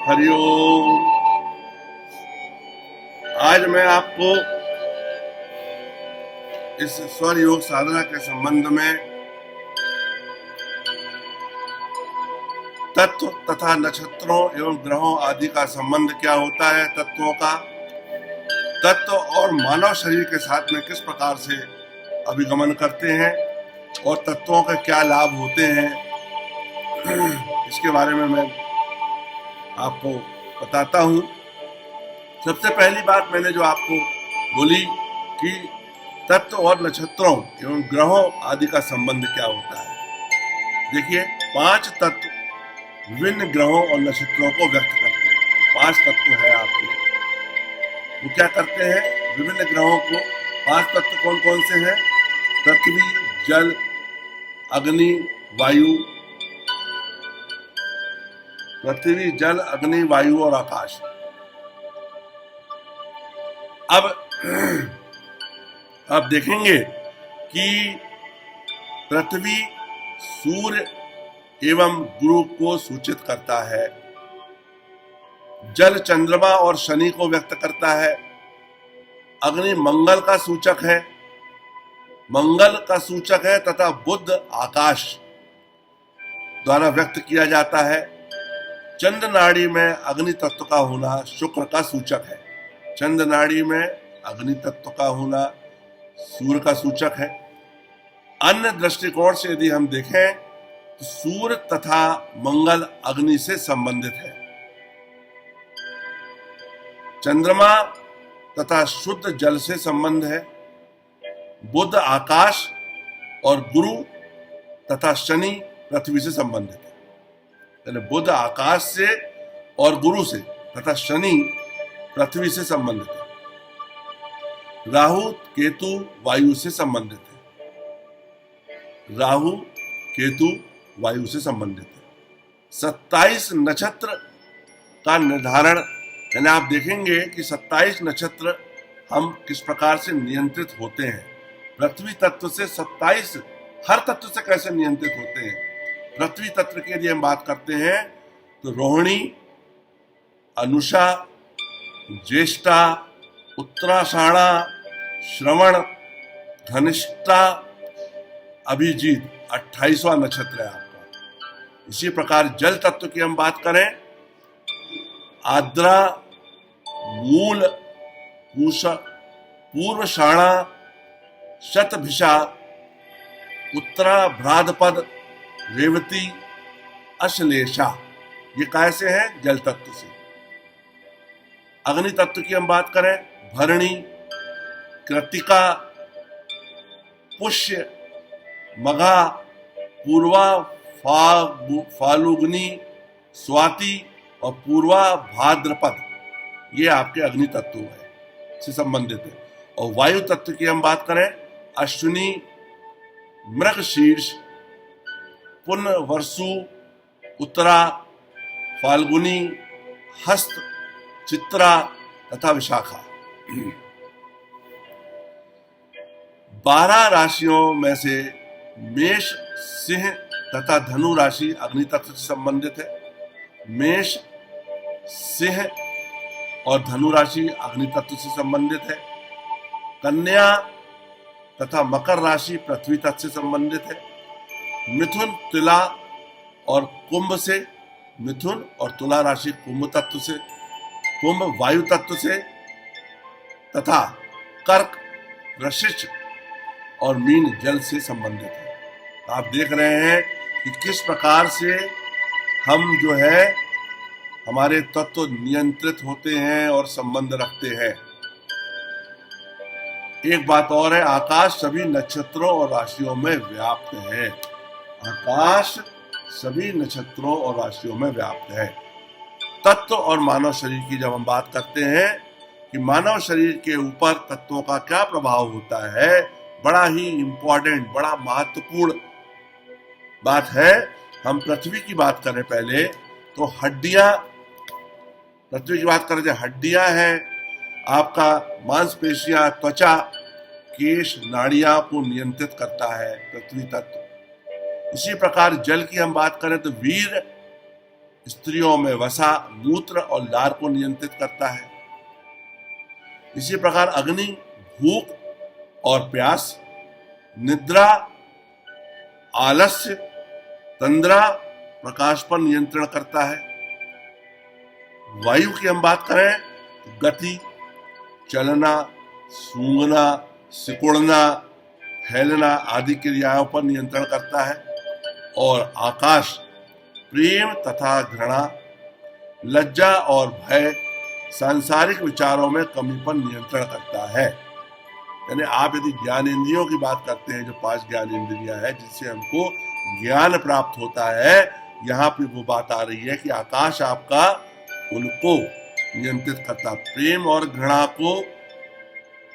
हरिओम। आज मैं आपको इस स्वर योग साधना के संबंध में तत्व तथा नक्षत्रों एवं ग्रहों आदि का संबंध क्या होता है, तत्वों का तत्व और मानव शरीर के साथ में किस प्रकार से अभिगमन करते हैं और तत्वों के क्या लाभ होते हैं, इसके बारे में मैं आपको बताता हूँ। सबसे पहली बात मैंने जो आपको बोली कि तत्व और नक्षत्रों एवं ग्रहों आदि का संबंध क्या होता है। देखिए, 5 तत्व विभिन्न ग्रहों और नक्षत्रों को व्यक्त करते हैं। 5 तत्व है आपके, वो क्या करते हैं विभिन्न ग्रहों को। 5 तत्व कौन कौन से हैं? पृथ्वी, जल, अग्नि, वायु, पृथ्वी, जल, अग्नि, वायु और आकाश। अब आप देखेंगे कि पृथ्वी सूर्य एवं गुरु को सूचित करता है, जल चंद्रमा और शनि को व्यक्त करता है, अग्नि मंगल का सूचक है, तथा बुध आकाश द्वारा व्यक्त किया जाता है। चंद्र नाड़ी में अग्नि तत्व का होना शुक्र का सूचक है। चंद्र नाड़ी में अग्नि तत्व का होना सूर्य का सूचक है। अन्य दृष्टिकोण से यदि हम देखें तो सूर्य तथा मंगल अग्नि से संबंधित है। चंद्रमा तथा शुद्ध जल से संबंध है। बुध आकाश और गुरु तथा शनि पृथ्वी से संबंधित है। यानी बुध आकाश से और गुरु से तथा शनि पृथ्वी से संबंधित है। राहु केतु वायु से संबंधित है। राहु केतु वायु से संबंधित है। 27 नक्षत्र का निर्धारण, यानी आप देखेंगे कि 27 नक्षत्र हम किस प्रकार से नियंत्रित होते हैं। पृथ्वी तत्व से 27 हर तत्व से कैसे नियंत्रित होते हैं। पृथ्वी तत्व की यदि हम बात करते हैं तो रोहिणी, अनुषा, ज्येष्ठा, उत्तराषाढ़ा, श्रवण, धनिष्ठा, अभिजीत 28वां नक्षत्र है आपका। इसी प्रकार जल तत्व की हम बात करें, आद्रा, मूल, पूषा, पूर्वषाढ़ा, शतभिषा, उत्तरा, भ्राद्रपद, रेवती, अश्लेषा, ये कैसे हैं? जल तत्व से। अग्नि तत्व की हम बात करें, भरणी, कृतिका, पुष्य, मघा, पूर्वा, फाल्गुनी, स्वाति और पूर्वा भाद्रपद, ये आपके अग्नि तत्व है से संबंधित है। और वायु तत्व की हम बात करें, अश्विनी, मृगशीर्ष, पुनर्वसु, उत्तरा, फाल्गुनी, हस्त, चित्रा तथा विशाखा। 12 राशियों में से मेष, सिंह तथा धनु राशि अग्नि तत्व से संबंधित है। मेष, सिंह और धनु राशि अग्नि तत्व से संबंधित है। कन्या तथा मकर राशि पृथ्वी तत्व से संबंधित है। मिथुन, तुला और कुंभ से, मिथुन और तुला राशि कुंभ तत्व से, कुंभ वायु तत्व से, तथा कर्क, वृश्चिक और मीन जल से संबंधित है। आप देख रहे हैं कि किस प्रकार से हम जो है हमारे तत्व नियंत्रित होते हैं और संबंध रखते हैं। एक बात और है, आकाश सभी नक्षत्रों और राशियों में व्याप्त है। आकाश सभी नक्षत्रों और राशियों में व्याप्त है। तत्व और मानव शरीर की जब हम बात करते हैं कि मानव शरीर के ऊपर तत्वों का क्या प्रभाव होता है, बड़ा ही इंपॉर्टेंट, बड़ा महत्वपूर्ण बात है। हम पृथ्वी की बात करें पहले तो हड्डियां, पृथ्वी की बात करें तो हड्डियां हैं, आपका मांसपेशियां, त्वचा, केश, नाड़ियां को नियंत्रित करता है पृथ्वी तत्व। इसी प्रकार जल की हम बात करें तो वीर, स्त्रियों में वसा, मूत्र और लार को नियंत्रित करता है। इसी प्रकार अग्नि भूख और प्यास, निद्रा, आलस्य, तंद्रा, प्रकाश पर नियंत्रण करता है। वायु की हम बात करें तो गति, चलना, सूंघना, सिकुड़ना, फैलना आदि क्रियाओं पर नियंत्रण करता है। और आकाश प्रेम तथा घृणा, लज्जा और भय, सांसारिक विचारों में कमी पर नियंत्रण करता है। यानी आप यदि ज्ञान इंद्रियों की बात करते हैं, जो 5 ज्ञान इंद्रियां हैं जिससे हमको ज्ञान प्राप्त होता है, यहाँ पे वो बात आ रही है कि आकाश आपका उनको नियंत्रित करता। प्रेम और घृणा को,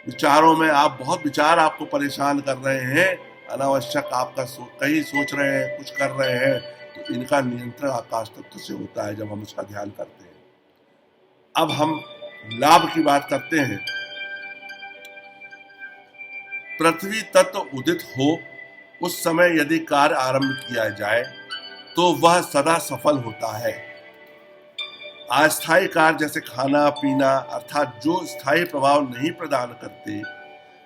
विचारों में आप बहुत विचार आपको परेशान कर रहे हैं, अनावश्यक आपका कहीं सोच रहे हैं, कुछ कर रहे हैं, तो इनका नियंत्रण आकाश तत्व से होता है जब हम उसका ध्यान करते हैं। अब हम लाभ की बात करते हैं। पृथ्वी तत्व उदित हो उस समय यदि कार्य आरंभ किया जाए तो वह सदा सफल होता है। अस्थायी कार्य जैसे खाना पीना, अर्थात जो स्थायी प्रभाव नहीं प्रदान करते,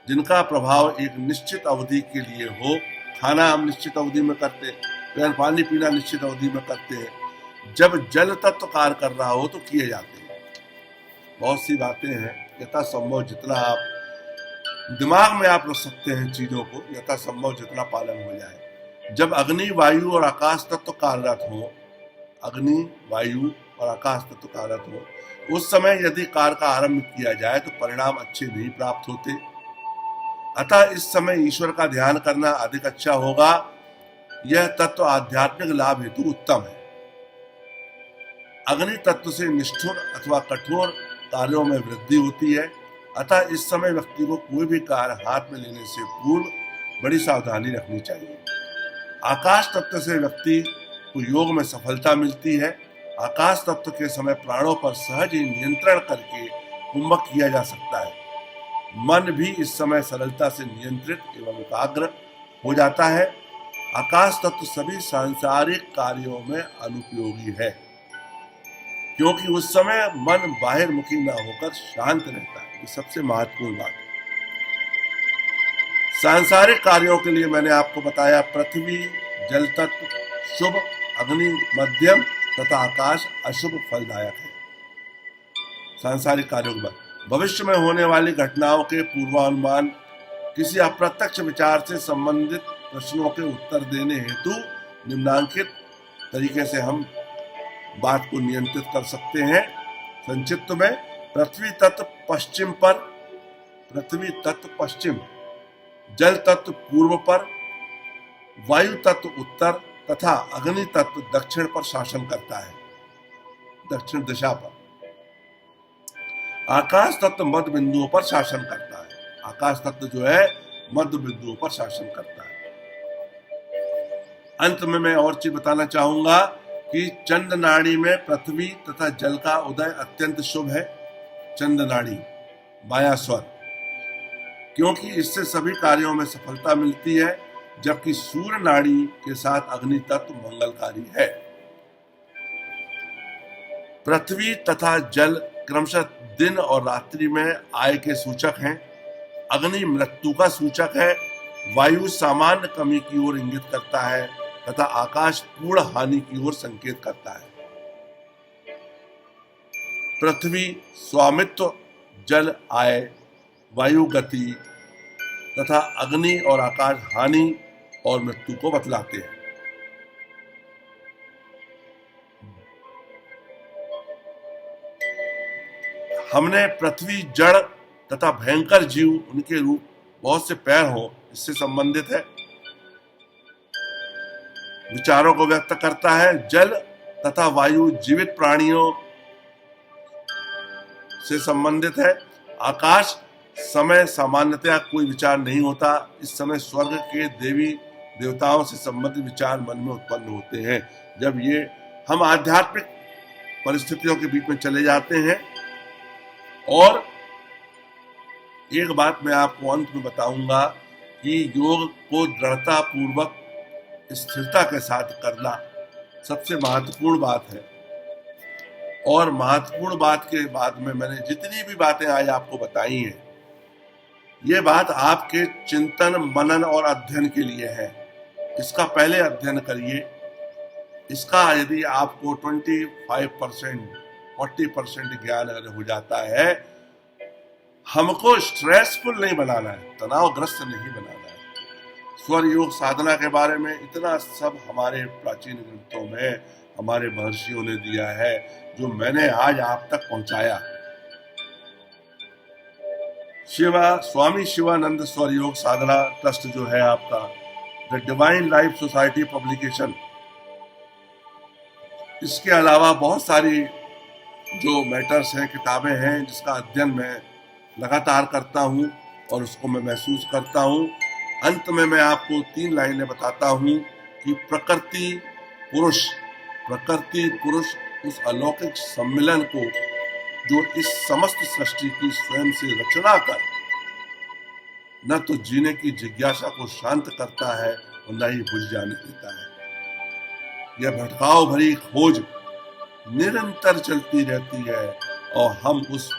जिनका प्रभाव एक निश्चित अवधि के लिए हो, खाना हम निश्चित अवधि में करते, फिर पानी पीना निश्चित अवधि में करते हैं, जब जल तत्व कार्य कर रहा हो तो किए जाते हैं। बहुत सी बातें हैं, यथासंभव जितना आप दिमाग में आप रख सकते हैं चीजों को, यथासंभव जितना पालन हो जाए। जब अग्नि, वायु और आकाश तत्व कार्यरत हो, अग्नि, वायु और आकाश तत्व कार्यरत हो, उस समय यदि कार्य का आरंभ किया जाए तो परिणाम अच्छे नहीं प्राप्त होते। अतः इस समय ईश्वर का ध्यान करना अधिक अच्छा होगा। यह तत्व आध्यात्मिक लाभ हेतु उत्तम है। अग्नि तत्व से निष्ठुर अथवा कठोर कार्यों में वृद्धि होती है। अतः इस समय व्यक्ति को कोई भी कार्य हाथ में लेने से पूर्व बड़ी सावधानी रखनी चाहिए। आकाश तत्व से व्यक्ति को योग में सफलता मिलती है। आकाश तत्व के समय प्राणों पर सहज ही नियंत्रण करके कुंभक किया जा सकता है। मन भी इस समय सरलता से नियंत्रित एवं एकाग्र हो जाता है। आकाश तत्व सभी सांसारिक कार्यों में अनुपयोगी है, क्योंकि उस समय मन बाहर मुखी न होकर शांत रहता है। ये सबसे महत्वपूर्ण बात है। सांसारिक कार्यों के लिए मैंने आपको बताया पृथ्वी जल तत्व शुभ, अग्नि मध्यम तथा आकाश अशुभ फलदायक है। सांसारिक कार्यों के बाद भविष्य में होने वाली घटनाओं के पूर्वानुमान, किसी अप्रत्यक्ष विचार से संबंधित प्रश्नों के उत्तर देने हेतु निम्नांकित तरीके से हम बात को नियंत्रित कर सकते हैं। संक्षिप्त में पृथ्वी तत्व पश्चिम पर, पृथ्वी तत्व पश्चिम, जल तत्व पूर्व पर, वायु तत्व उत्तर तथा अग्नि तत्व दक्षिण पर शासन करता है, दक्षिण दिशा पर। आकाश तत्व मध्य बिंदुओं पर शासन करता है। आकाश तत्व जो है मध्य बिंदुओं पर शासन करता है। अंत में मैं और चीज बताना चाहूंगा कि चंद्र नाड़ी में पृथ्वी तथा जल का उदय अत्यंत शुभ है। चंद्र नाड़ी माया स्वर, क्योंकि इससे सभी कार्यों में सफलता मिलती है, जबकि सूर्य नाड़ी के साथ अग्नि तत्व मंगलकारी है। पृथ्वी तथा जल क्रमशः दिन और रात्रि में आय के सूचक हैं। अग्नि मृत्यु का सूचक है। वायु सामान्य कमी की ओर इंगित करता है तथा आकाश पूर्ण हानि की ओर संकेत करता है। पृथ्वी स्वामित्व, जल आय, वायु गति तथा अग्नि और आकाश हानि और मृत्यु को बतलाते हैं। हमने पृथ्वी जड़ तथा भयंकर जीव, उनके रूप बहुत से पैर हो, इससे संबंधित है। विचारों को व्यक्त करता है। जल तथा वायु जीवित प्राणियों से संबंधित है। आकाश समय सामान्यतया कोई विचार नहीं होता। इस समय स्वर्ग के देवी देवताओं से संबंधित विचार मन में उत्पन्न होते हैं। जब ये हम आध्यात्मिक परिस्थितियों के बीच में चले जाते हैं। और एक बात मैं आपको अंत में बताऊंगा कि योग को दृढ़ता पूर्वक स्थिरता के साथ करना सबसे महत्वपूर्ण बात है। और महत्वपूर्ण बात के बाद में मैंने जितनी भी बातें आज आपको बताई हैं, ये बात आपके चिंतन, मनन और अध्ययन के लिए है। इसका पहले अध्ययन करिए। इसका यदि आपको 25%, 40% ज्ञान अगर हो जाता है, हमको स्ट्रेसफुल नहीं बनाना है, तनावग्रस्त नहीं बनाना है। स्वर योग साधना के बारे में इतना सब हमारे प्राचीन ग्रंथों में हमारे महर्षियों ने दिया है, जो मैंने आज आप तक पहुंचाया। स्वामी शिवानंद स्वर योग साधना ट्रस्ट जो है आपका, the divine life society publication, इसके अलावा बहुत सारी जो मैटर्स हैं, किताबें हैं, जिसका अध्ययन मैं लगातार करता हूं और उसको मैं महसूस करता हूं। अंत में मैं आपको 3 लाइनें बताता हूं कि प्रकृति पुरुष उस अलौकिक सम्मिलन को जो इस समस्त सृष्टि की स्वयं से रचना कर न तो जीने की जिज्ञासा को शांत करता है और न ही बुझ जाने देता है। यह भटकाव भरी खोज निरंतर चलती रहती है और हम उस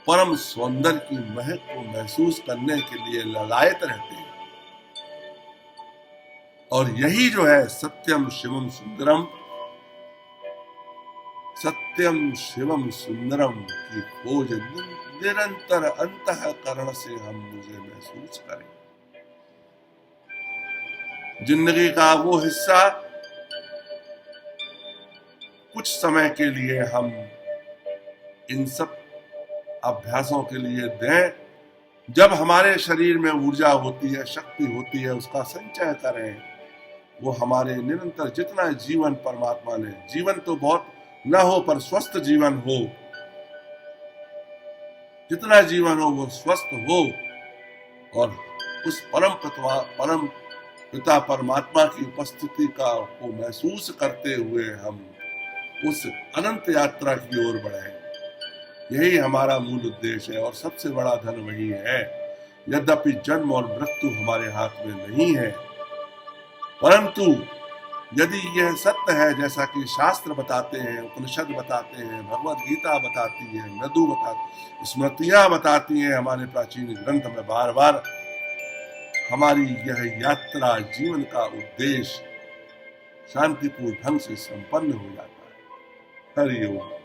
परम सौंदर्य की महक को महसूस करने के लिए ललायत रहते हैं। और यही जो है सत्यम शिवम सुंदरम की खोज निरंतर अंतःकरण से हम मुझे महसूस करें। जिंदगी का वो हिस्सा कुछ समय के लिए हम इन सब अभ्यासों के लिए दें। जब हमारे शरीर में ऊर्जा होती है, शक्ति होती है, उसका संचय करें। वो हमारे निरंतर जितना जीवन परमात्मा ने, जीवन तो बहुत न हो पर स्वस्थ जीवन हो, जितना जीवन हो वो स्वस्थ हो, और उस परम पिता परमात्मा की उपस्थिति को महसूस करते हुए हम उस अनंत यात्रा की ओर बढ़े। यही हमारा मूल उद्देश्य है और सबसे बड़ा धन वही है। यद्यपि जन्म और मृत्यु हमारे हाथ में नहीं है, परंतु यदि यह सत्य है, जैसा कि शास्त्र बताते हैं, उपनिषद बताते हैं, भगवत गीता बताती है, नदु बताती, स्मृतियां बताती हैं, हमारे प्राचीन ग्रंथ में बार बार, हमारी यह यात्रा, जीवन का उद्देश्य शांतिपूर्ण ढंग से संपन्न हो जाता है। हरि ओम।